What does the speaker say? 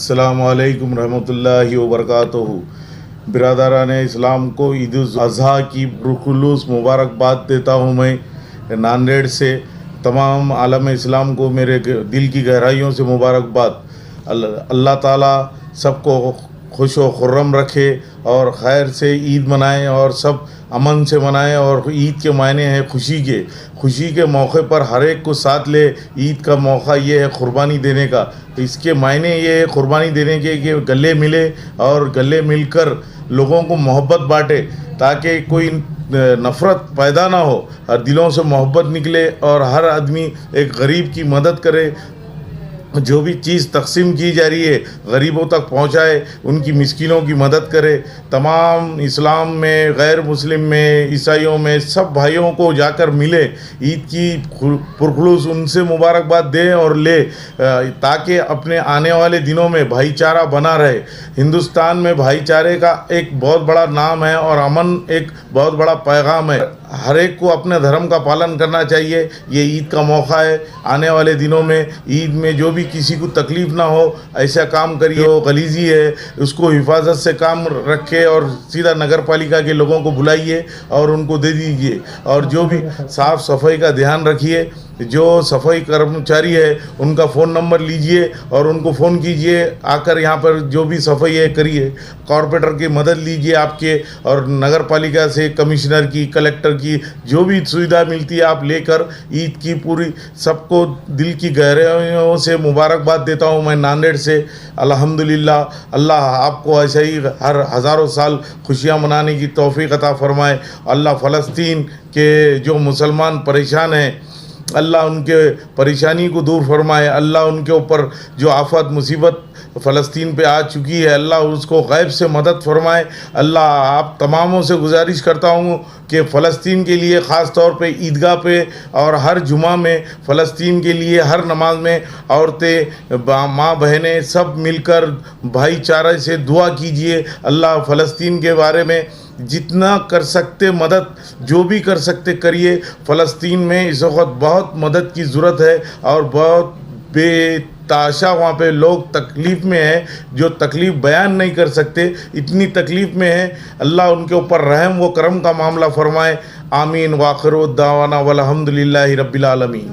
السلام علیکم رحمۃ اللہ وبرکاتہ۔ برادران اسلام کو عید الاضحیٰ کی بخلوص مبارکباد دیتا ہوں۔ میں ناندیڑ سے تمام عالم اسلام کو میرے دل کی گہرائیوں سے مبارکباد۔ اللہ تعالیٰ سب کو خوش و خرم رکھے اور خیر سے عید منائیں اور سب امن سے منائیں۔ اور عید کے معنی ہیں خوشی کے موقع پر ہر ایک کو ساتھ لے۔ عید کا موقع یہ ہے قربانی دینے کا، اس کے معنی یہ ہے قربانی دینے کے کہ گلے ملے اور گلے مل کر لوگوں کو محبت بانٹے، تاکہ کوئی نفرت پیدا نہ ہو اور دلوں سے محبت نکلے اور ہر آدمی ایک غریب کی مدد کرے۔ جو بھی چیز تقسیم کی جا رہی ہے غریبوں تک پہنچائے، ان کی مسکینوں کی مدد کرے۔ تمام اسلام میں، غیر مسلم میں، عیسائیوں میں سب بھائیوں کو جا کر ملے، عید کی پرخلوص ان سے مبارکباد دے اور لے، تاکہ اپنے آنے والے دنوں میں بھائی چارہ بنا رہے۔ ہندوستان میں بھائی چارے کا ایک بہت بڑا نام ہے اور امن ایک بہت بڑا پیغام ہے۔ ہر ایک کو اپنے دھرم کا پالن کرنا چاہیے۔ یہ عید کا موقع ہے، آنے والے دنوں میں عید میں جو بھی کسی کو تکلیف نہ ہو ایسا کام کریے۔ غلیظی ہے اس کو حفاظت سے کام رکھے اور سیدھا نگر پالیکا کے لوگوں کو بلائیے اور ان کو دے دیجیے۔ اور جو بھی صاف صفائی کا دھیان رکھیے، جو صفائی کرمچاری ہے ان کا فون نمبر لیجئے اور ان کو فون کیجئے، آ کر یہاں پر جو بھی صفائی ہے کریے۔ کارپوریٹر کی مدد لیجئے آپ کے، اور نگر پالیکا سے کمشنر کی، کلیکٹر کی جو بھی سویدھا ملتی ہے آپ لے کر عید کی پوری سب کو دل کی گہرائیوں سے مبارکباد دیتا ہوں میں ناندیڑ سے۔ الحمدللہ اللہ آپ کو ایسے ہی ہر ہزاروں سال خوشیاں منانے کی توفیق عطا فرمائے۔ اللہ فلسطین کے جو مسلمان پریشان ہیں، اللہ ان کے پریشانی کو دور فرمائے۔ اللہ ان کے اوپر جو آفت مصیبت فلسطین پہ آ چکی ہے، اللہ اس کو غیب سے مدد فرمائے۔ اللہ آپ تماموں سے گزارش کرتا ہوں کہ فلسطین کے لیے خاص طور پہ عیدگاہ پہ اور ہر جمعہ میں فلسطین کے لیے ہر نماز میں عورتیں، ماں بہنیں سب مل کر بھائی چارے سے دعا کیجئے۔ اللہ فلسطین کے بارے میں جتنا کر سکتے مدد، جو بھی کر سکتے کریے۔ فلسطین میں اس وقت بہت مدد کی ضرورت ہے اور بہت بے تحاشا وہاں پہ لوگ تکلیف میں ہیں، جو تکلیف بیان نہیں کر سکتے، اتنی تکلیف میں ہیں۔ اللہ ان کے اوپر رحم و کرم کا معاملہ فرمائے۔ آمین۔ وآخر دعوانا والحمدللہ رب العالمین۔